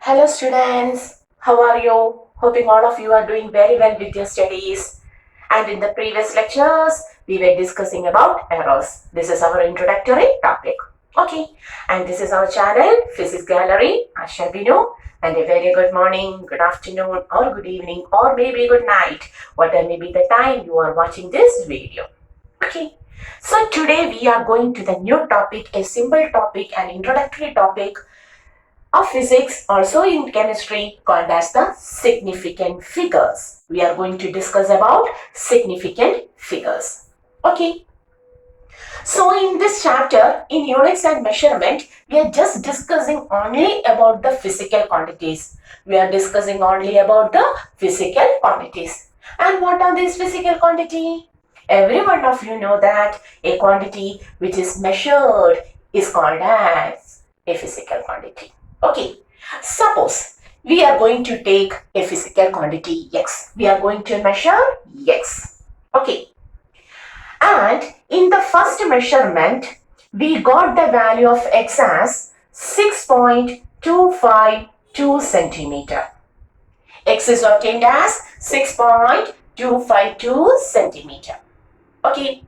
Hello students, how are you? Hoping all of you are doing very well with your studies. And in the previous lectures, we were discussing about errors. This is our introductory topic. Okay, and this is our channel, Physics Gallery, Ashabinu. And a very good morning, good afternoon, or good evening, or maybe good night, whatever may be the time you are watching this video. Okay, so today we are going to the new topic, a simple topic, an introductory topic of physics, also in chemistry, called as the significant figures. We are going to discuss about significant figures. Okay. So in this chapter, in units and measurement, we are just discussing only about the physical quantities. We are discussing only about the physical quantities. And what are these physical quantities? Every one of you know that a quantity which is measured is called as a physical quantity. Okay, suppose we are going to take a physical quantity x. We are going to measure x. Okay, and in the first measurement, we got the value of x as 6.252 centimeter. X is obtained as 6.252 centimeter. Okay,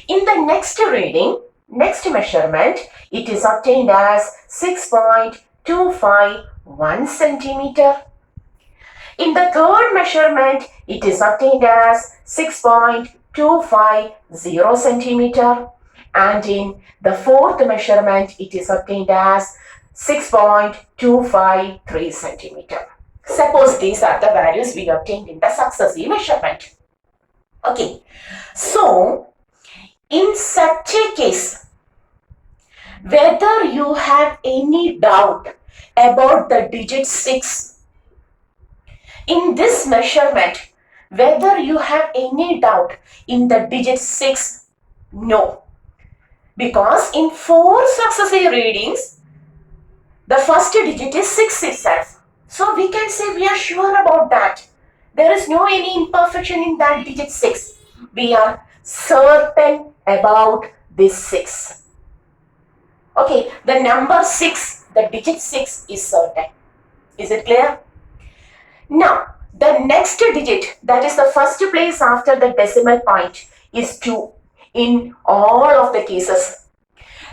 in the next reading, next measurement, it is obtained as 6.251 centimeter. In the third measurement, it is obtained as 6.250 centimeter. And in the fourth measurement, it is obtained as 6.253 centimeter. Suppose these are the values we obtained in the successive measurement. Okay, so in such a case, whether you have any doubt about the digit 6, in this measurement, whether you have any doubt in the digit 6, no. Because in 4 successive readings, the first digit is 6 itself. So we can say we are sure about that. There is no any imperfection in that digit 6. We are certain about this 6. Okay, the number 6, the digit 6 is certain. Is it clear? Now, the next digit, that is the first place after the decimal point, is 2 in all of the cases.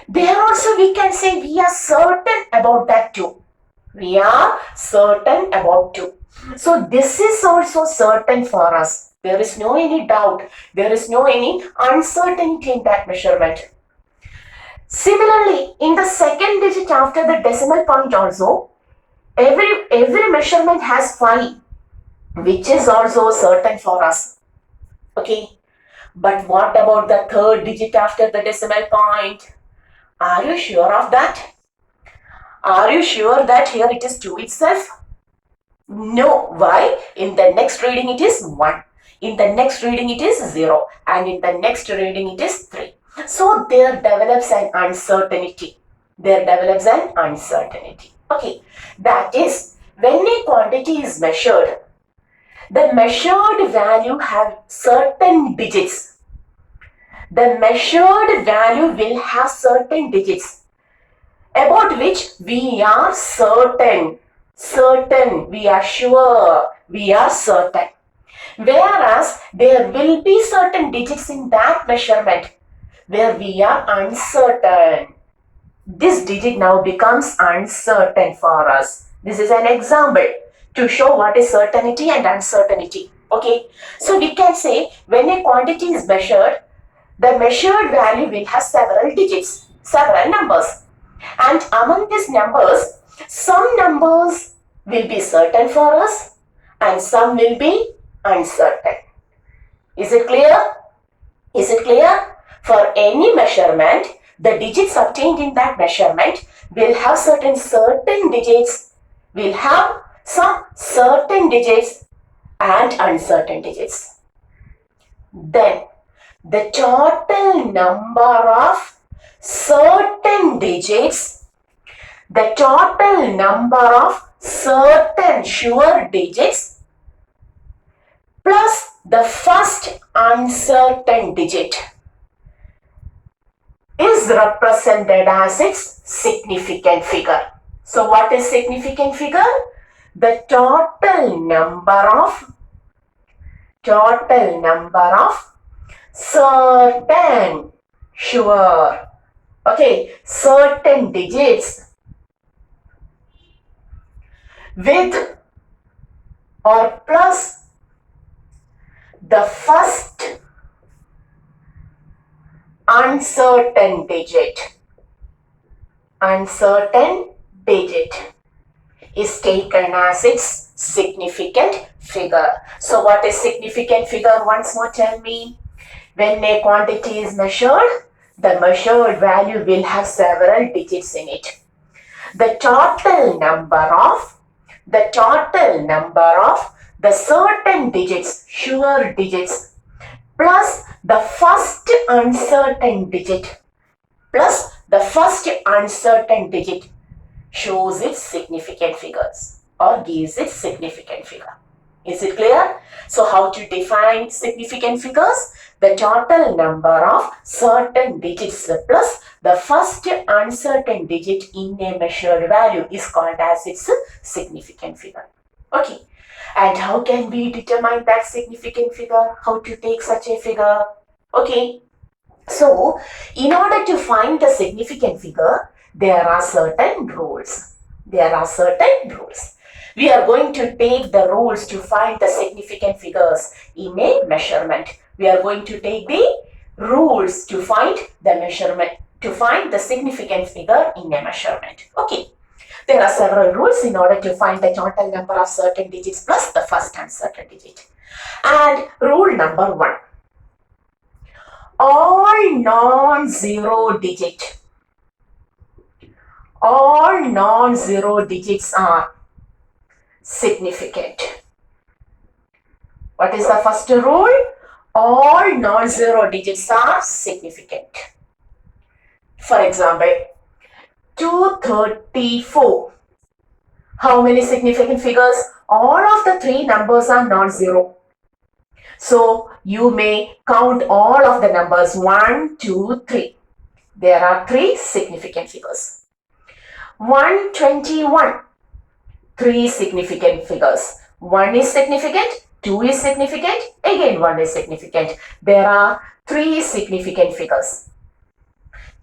There also we can say we are certain about that 2. We are certain about 2. So this is also certain for us. There is no any doubt. There is no any uncertainty in that measurement. Similarly, in the second digit after the decimal point also, every measurement has 5, which is also certain for us. Okay. But what about the third digit after the decimal point? Are you sure of that? Are you sure that here it is 2 itself? No. Why? In the next reading it is 1. In the next reading it is 0. And in the next reading it is 3. So there develops an uncertainty. There develops an uncertainty. Okay. That is, when a quantity is measured, the measured value have certain digits. The measured value will have certain digits about which we are certain, we are sure, we are certain. Whereas there will be certain digits in that measurement where we are uncertain. This digit now becomes uncertain for us. This is an example to show what is certainty and uncertainty. Okay, so we can say when a quantity is measured, the measured value will have several digits, several numbers. And among these numbers, some numbers will be certain for us and some will be uncertain. Is it clear? Is it clear? For any measurement, the digits obtained in that measurement will have certain digits, will have some certain digits and uncertain digits. Then the total number of certain digits, the total number of certain sure digits plus the first uncertain digit is represented as its significant figure. So what is significant figure? The total number of certain, sure, okay, certain digits with or plus the first uncertain digit is taken as its significant figure. So what is significant figure? Once more tell me. When a quantity is measured, the measured value will have several digits in it. The total number of the certain digits, sure digits, plus the first uncertain digit shows its significant figures or gives its significant figure. Is it clear? So how to define significant figures? The total number of certain digits plus the first uncertain digit in a measured value is called as its significant figure. Okay. And how can we determine that significant figure? How to take such a figure? Okay. So, in order to find the significant figure, there are certain rules. We are going to take the rules to find the significant figures in a measurement. We are going to take the rules to find the significant figure in a measurement. Okay. There are several rules in order to find the total number of certain digits plus the first uncertain digit. And rule number 1. All non-zero digits are significant. What is the first rule? All non-zero digits are significant. For example, 234. How many significant figures? All of the three numbers are non-zero. So you may count all of the numbers 1, 2, 3. There are 3 significant figures. 121. 3 significant figures. 1 is significant, 2 is significant, again 1 is significant. There are 3 significant figures.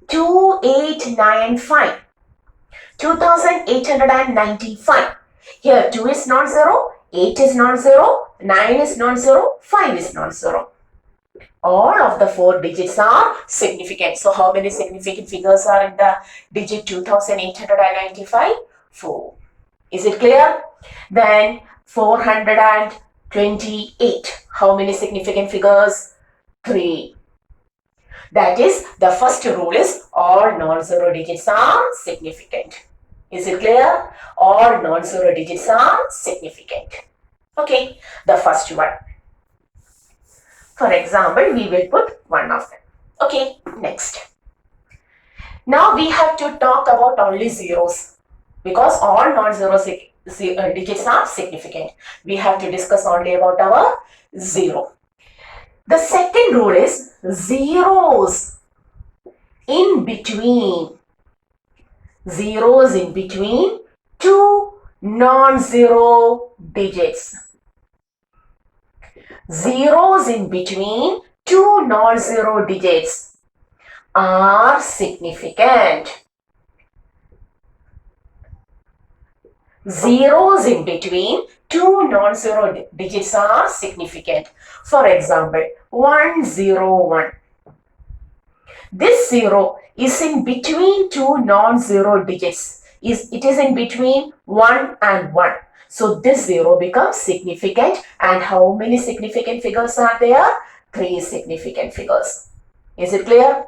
2895. 2895. Here 2 is non-zero, 8 is non-zero, 9 is non-zero, 5 is non-zero. All of the 4 digits are significant. So how many significant figures are in the digit 2895? 4. Is it clear? Then 428. How many significant figures? 3. That is, the first rule is all non-zero digits are significant. Is it clear? All non-zero digits are significant. Okay, the first one. For example, we will put one of them. Okay, next. Now we have to talk about only zeros because all non-zero digits are significant. We have to discuss only about our zero. The second rule is zeros in between. Zeros in between 2 non-zero digits. Zeros in between 2 non-zero digits are significant. Zeros in between 2 non-zero digits are significant. For example, 101. This 0 is in between 2 non-zero digits. It is in between 1 and 1. So this 0 becomes significant. And how many significant figures are there? 3 significant figures. Is it clear?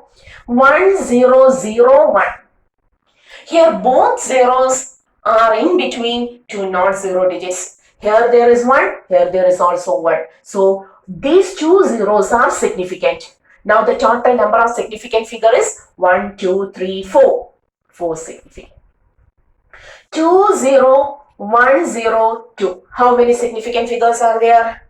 1001. Here both zeros are in between 2 non-zero digits. Here there is 1, here there is also 1. So these 2 zeros are significant. Now the total number of significant figure is 1, 2, 3, 4. 4 significant. 20102. How many significant figures are there?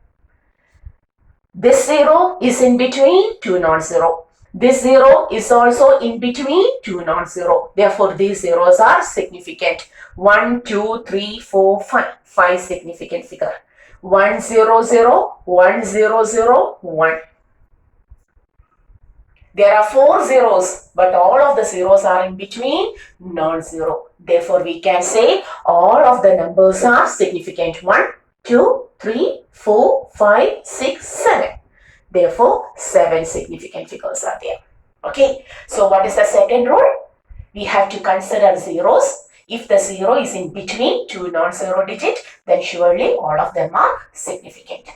This 0 is in between 2 non-zero. This 0 is also in between two non-zero. Therefore, these zeros are significant. 1, 2, 3, 4, 5. 5 significant figure. 1, 0, 0, 1, 0, 0, 1. There are 4 zeros, but all of the zeros are in between non-zero. Therefore, we can say all of the numbers are significant. 1, 2, 3, 4, 5, 6, 7. Therefore, 7 significant figures are there. Okay. So, what is the second rule? We have to consider zeros. If the 0 is in between two non-zero digits, then surely all of them are significant.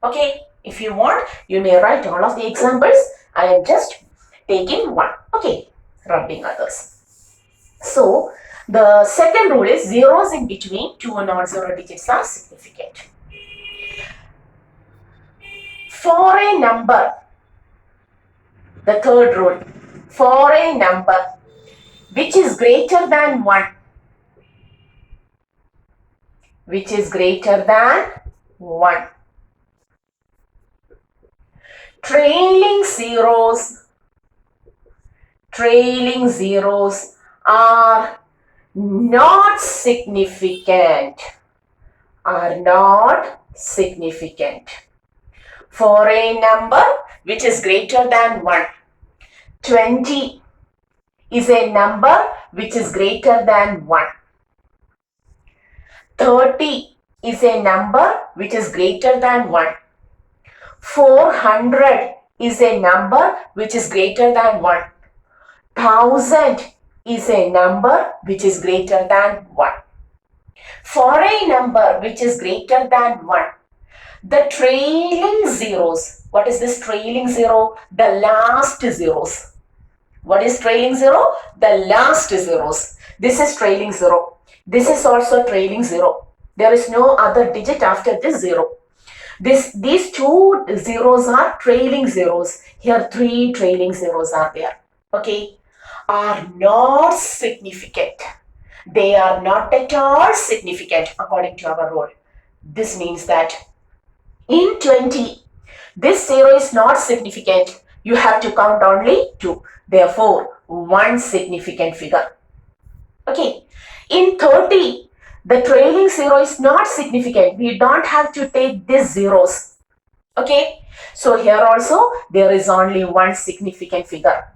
Okay. If you want, you may write all of the examples. I am just taking one. Okay. Rubbing others. So, the second rule is zeros in between two non-zero digits are significant. For a number, the third rule, for a number which is greater than 1, which is greater than 1, trailing zeros are not significant, For a number which is greater than 1, 20 is a number which is greater than 1. 30 is a number which is greater than 1. 400 is a number which is greater than 1. 1000 is a number which is greater than 1. For a number which is greater than 1, the trailing zeros, what is this trailing zero? The last zeros. What is trailing zero? The last zeros. This is trailing zero. This is also trailing zero. There is no other digit after this zero. These two zeros are trailing zeros. Here 3 trailing zeros are there. Okay. Are not significant. They are not at all significant according to our rule. This means that in 20, this zero is not significant. You have to count only 2. Therefore, 1 significant figure. Okay. In 30, the trailing zero is not significant. We don't have to take these zeros. Okay. So, here also, there is only 1 significant figure.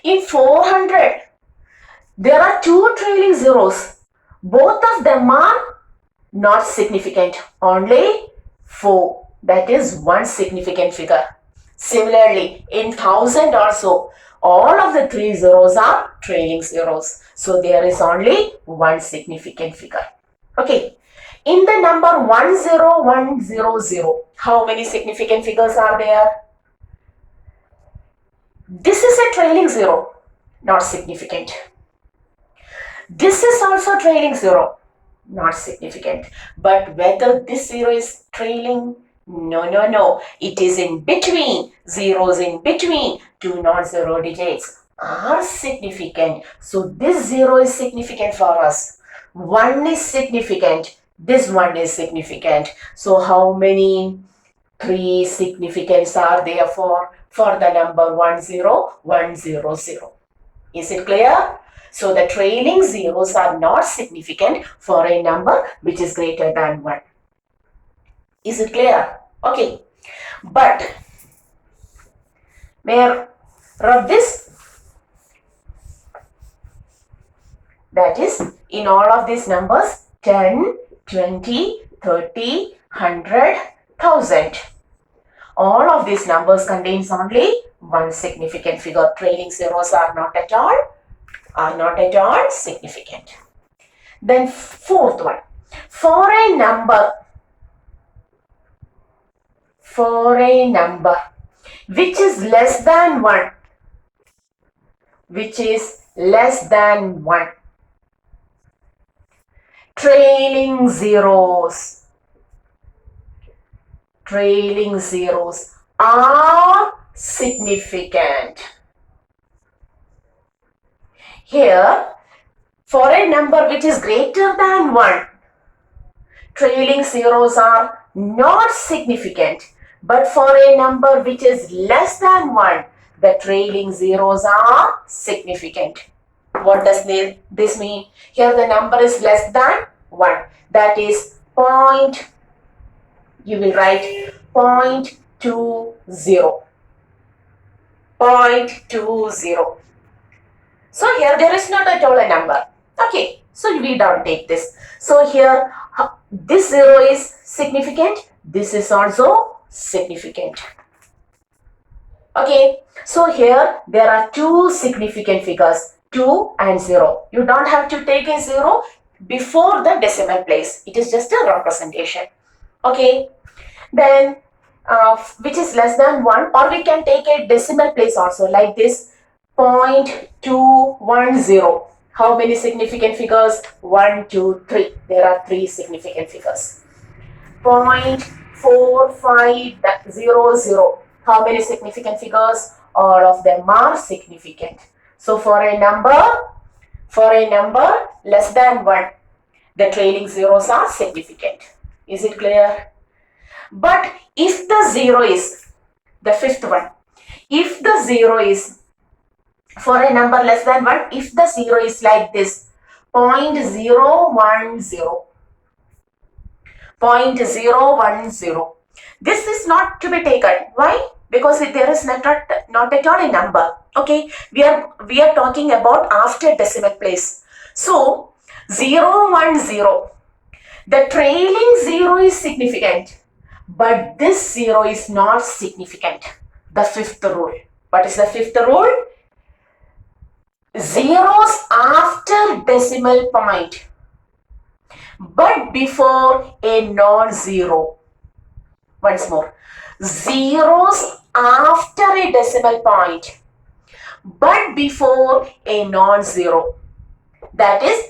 In 400, there are 2 trailing zeros. Both of them are not significant. Only 4. That is 1 significant figure. Similarly, in 1000 also, all of the 3 zeros are trailing zeros. So, there is only 1 significant figure. Okay. In the number 10100, how many significant figures are there? This is a trailing zero, not significant. This is also trailing zero, not significant. But whether this zero is trailing, no. It is in between, zeros in between two non-zero digits are significant. So this zero is significant for us. 1 is significant. This 1 is significant. So how many 3 significance are there for the number 10100? Is it clear? So the trailing zeros are not significant for a number which is greater than 1. Is it clear? Okay. But may I rub this? That is, in all of these numbers, 10, 20, 30, 100, 1000. All of these numbers contains only 1 significant figure. Trailing zeros are not at all significant. Then fourth one, for a number which is less than 1, trailing zeros are significant. Here, for a number which is greater than 1, trailing zeros are not significant. But for a number which is less than 1, the trailing zeros are significant. What does this mean? Here the number is less than 1. That is point, you will write 0.20. 0.20. So here there is not at all a number. Okay, so we don't take this. So here this 0 is significant. This is also significant. Okay, so here there are two significant figures, 2 and 0. You don't have to take a 0 before the decimal place. It is just a representation. Okay, then which is less than 1, or we can take a decimal place also like this, 0.210. How many significant figures? 1, 2, 3. There are 3 significant figures. 0.4500. How many significant figures? All of them are significant. So for a number less than 1, the trailing zeros are significant. Is it clear? But if the 0 is, the fifth one, if the 0 is, for a number less than 1, if the 0 is like this, 0.010. 0.010. This is not to be taken. Why? Because there is not at all a number. Okay, we are talking about after decimal place. So 010. The trailing 0 is significant, but this 0 is not significant. The fifth rule. What is the fifth rule? Zeros after decimal point, but before a non-zero. Once more. Zeros after a decimal point, but before a non-zero. That is,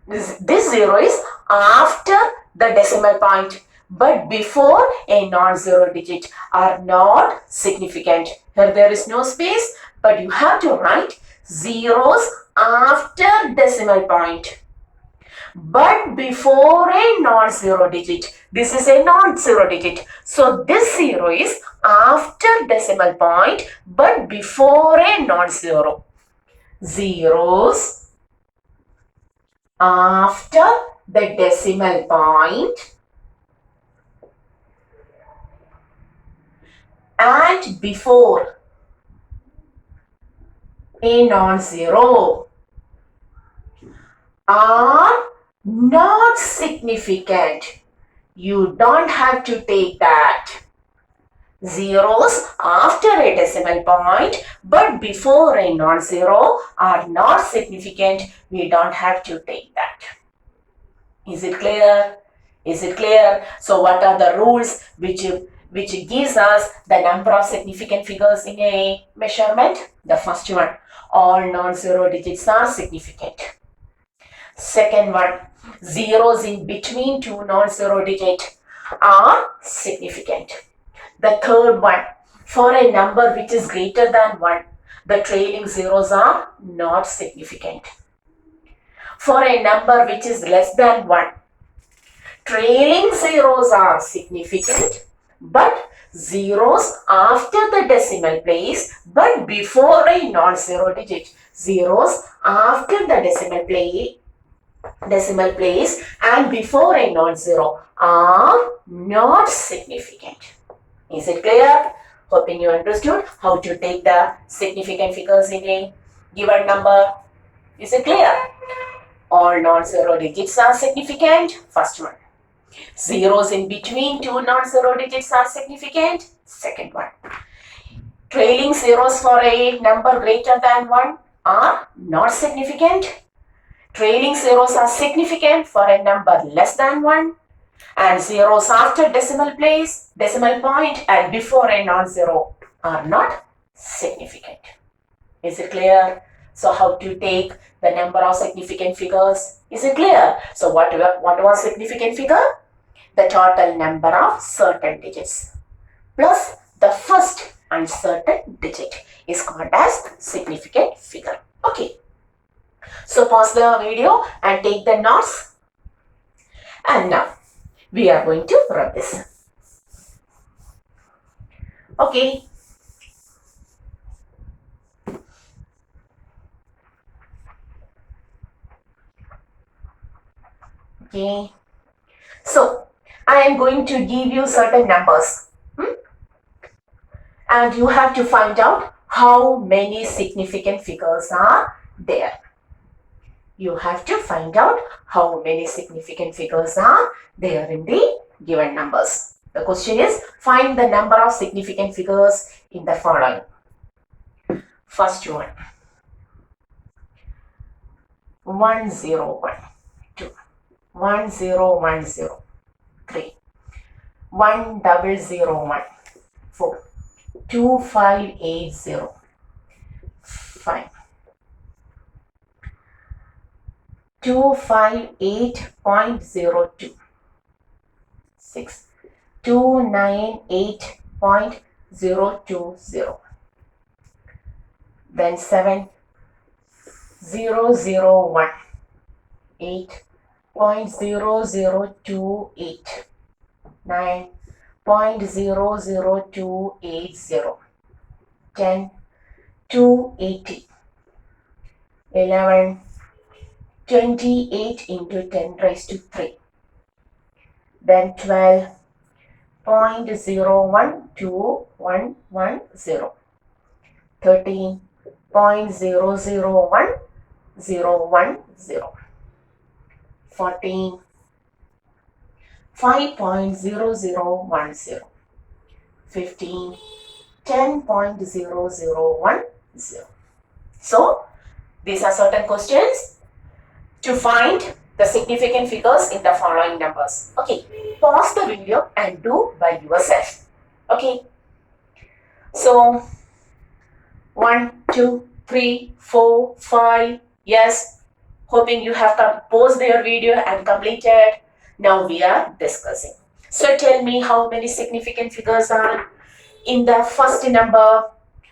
this 0 is after the decimal point, but before a non-zero digit, are not significant. Here there is no space, but you have to write zeros after decimal point, but before a non-zero digit. This is a non-zero digit. So this 0 is after decimal point, but before a non-zero. Zeros after the decimal point and before a non-zero are not significant. You don't have to take that. Zeros after a decimal point but before a non-zero are not significant. We don't have to take that. Is it clear? Is it clear? So what are the rules which gives us the number of significant figures in a measurement? The first one, all non-zero digits are significant. Second one, zeros in between two non-zero digits are significant. The third one, for a number which is greater than 1, the trailing zeros are not significant. For a number which is less than 1, trailing zeros are significant, but zeros after the decimal place but before a non-zero digit. Zeros after the decimal place and before a non-zero are not significant. Is it clear? Hoping you understood how to take the significant figures in a given number. Is it clear? All non-zero digits are significant. First one. Zeros in between two non-zero digits are significant. Second one. Trailing zeros for a number greater than 1 are not significant. Trailing zeros are significant for a number less than 1. And zeros after decimal point and before a non-zero are not significant. Is it clear? So how to take the number of significant figures? Is it clear? So what was significant figure? The total number of certain digits plus the first uncertain digit is called as significant figure. Okay. So pause the video and take the notes. And now we are going to run this. Okay. Okay. So, I am going to give you certain numbers. And you have to find out how many significant figures are there. You have to find out how many significant figures are there in the given numbers. The question is, find the number of significant figures in the following. First one, 1012, 1010, 3, 1001, 4, 2580, 5, 258.02, 6, 298.020, then 7, 001, 8.0028, 9.00280, 10, 280, 11, 28 into 10 raised to 3, then 12.012110, 13.001010, 14, 5.0010, 15, 10.0010. So, these are certain questions to find the significant figures in the following numbers. Okay, pause the video and do by yourself. Okay, so 1, 2, 3, 4, 5. Yes, hoping you have paused your video and completed. Now we are discussing. So tell me how many significant figures are in the first number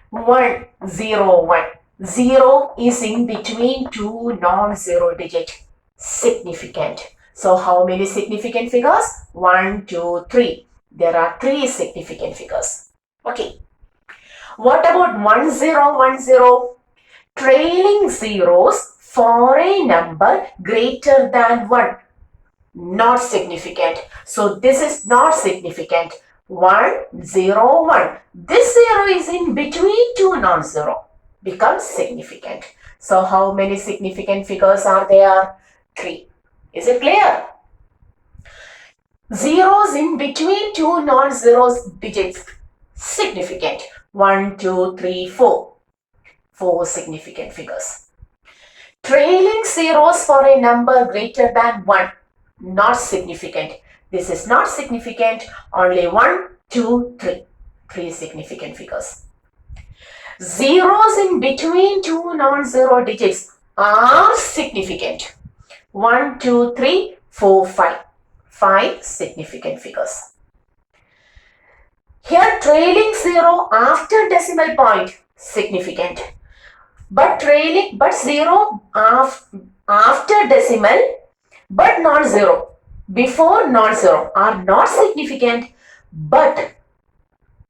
101. 0 is in between two non-zero digit. Significant. So how many significant figures? 1, 2, 3. There are 3 significant figures. Okay. What about 1010? Trailing zeros for a number greater than 1. Not significant. So this is not significant. 101. This 0 is in between two non-zero. Becomes significant. So how many significant figures are there? 3. Is it clear? Zeros in between two non-zero digits. Significant. 1, 2, 3, 4. 4 significant figures. Trailing zeros for a number greater than 1. Not significant. This is not significant. Only 1, 2, 3. 3 significant figures. Zeros in between two non-zero digits are significant. 1, 2, 3, 4, 5. 5 significant figures. Here trailing 0 after decimal point, significant. But 0 after decimal, but non-zero, before non-zero are not significant. But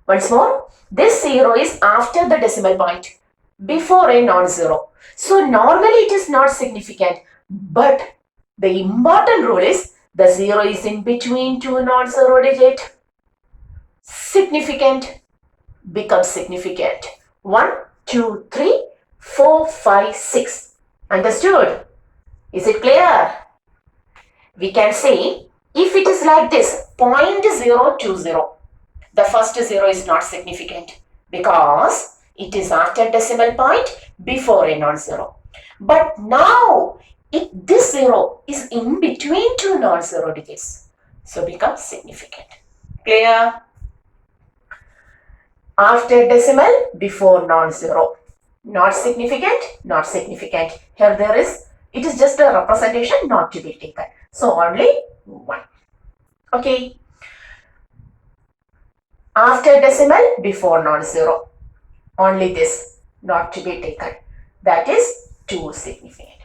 once more, this 0 is after the decimal point, before a non-zero. So normally it is not significant. But the important rule is the 0 is in between two non-zero digit. Significant becomes significant. 1, 2, 3, 4, 5, 6. Understood? Is it clear? We can say if it is like this 0.020, the first 0 is not significant because it is after decimal point before a non-zero. But now this 0 is in between two non-zero digits, so becomes significant. Clear? After decimal, before non-zero. Not significant, not significant. Here it is just a representation not to be taken. So only 1. Okay. After decimal, before non-zero. Only this not to be taken. That is 2 significant.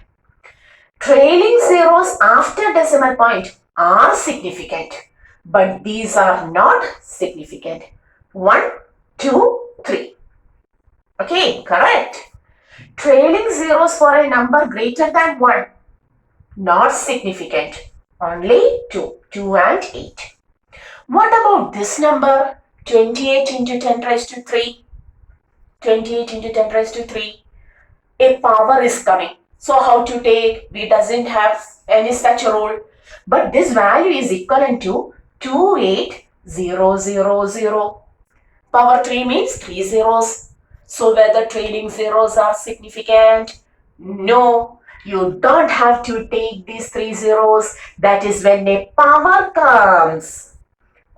Trailing zeros after decimal point are significant, but these are not significant. 1, 2, 3. Okay, correct. Trailing zeros for a number greater than 1, not significant. Only 2. 2 and 8. What about this number? 28 into 10 raised to 3. 28 into 10 raised to 3. A power is coming. So how to take? We doesn't have any such rule. But this value is equivalent to 28000. Power 3 means 3 zeros. So whether trailing zeros are significant? No. You don't have to take these 3 zeros. That is when a power comes.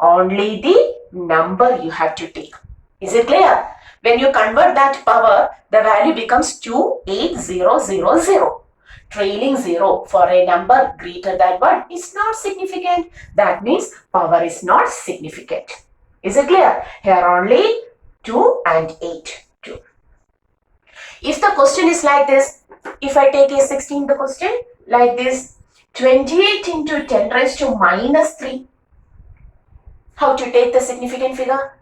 Only the number you have to take. Is it clear? When you convert that power, the value becomes 28000. Trailing 0 for a number greater than 1 is not significant. That means power is not significant. Is it clear? Here only 2 and 8. 2. If the question is like this, if I take a 16 the question like this, 28 into 10 raised to minus 3. How to take the significant figure?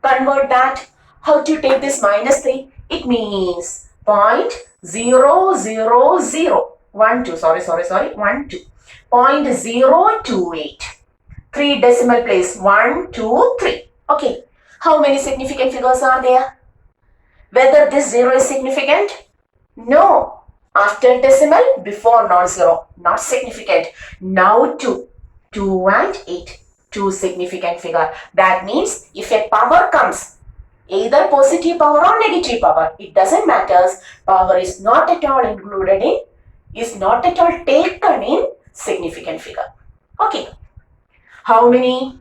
Convert that. How to take this minus 3? It means 0.028. 3 decimal place. 1, 2, 3. Okay. How many significant figures are there? Whether this 0 is significant? No. After decimal, before non-zero. Not significant. Now 2. 2 and 8. 2 significant figure. That means if a power comes, either positive power or negative power, it doesn't matter. Power is not at all included in, is not at all taken in significant figure. Okay. How many?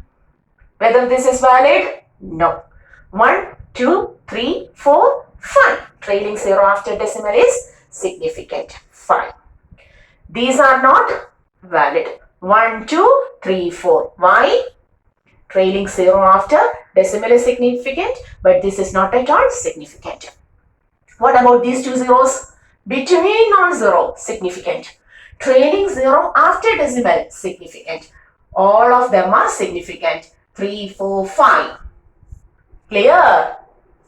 Whether this is valid? No. 1, 2, 3, 4, 5. Trailing 0 after decimal is significant. 5. These are not valid. 1, 2, 3, 4. Why? Trailing 0 after decimal is significant, but this is not at all significant. What about these 2 zeros? Between non-zero, significant. Trailing 0 after decimal, significant. All of them are significant. 3, 4, 5. Clear?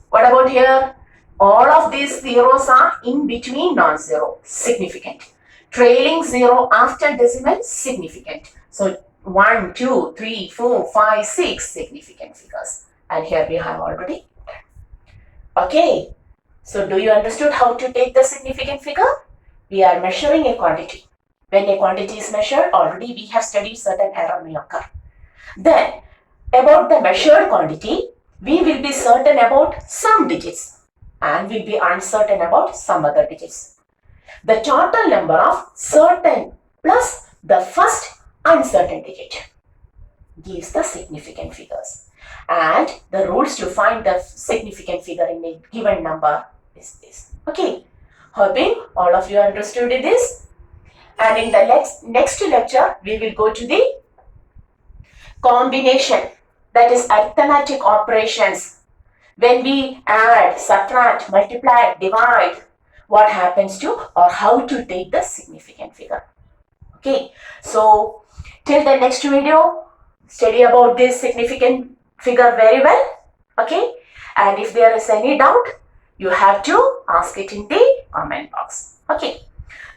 What about here? All of these zeros are in between non-zero, significant. Trailing 0 after decimal, significant. So 1, 2, 3, 4, 5, 6 significant figures. And here we have already done. Okay. So do you understood how to take the significant figure? We are measuring a quantity. When a quantity is measured, already we have studied certain error may occur. Then, about the measured quantity, we will be certain about some digits and will be uncertain about some other digits. The total number of certain plus the first uncertain digit gives the significant figures. And the rules to find the significant figure in a given number is this. Okay. Hoping all of you understood this. And in the next lecture, we will go to the combination, that is arithmetic operations. When we add, subtract, multiply, divide, what happens to or how to take the significant figure. Okay, so till the next video, study about this significant figure very well. Okay, and if there is any doubt, you have to ask it in the comment box. Okay,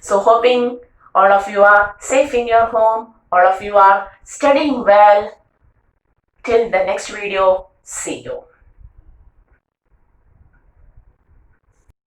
so hoping all of you are safe in your home, all of you are studying well. Till the next video, see you.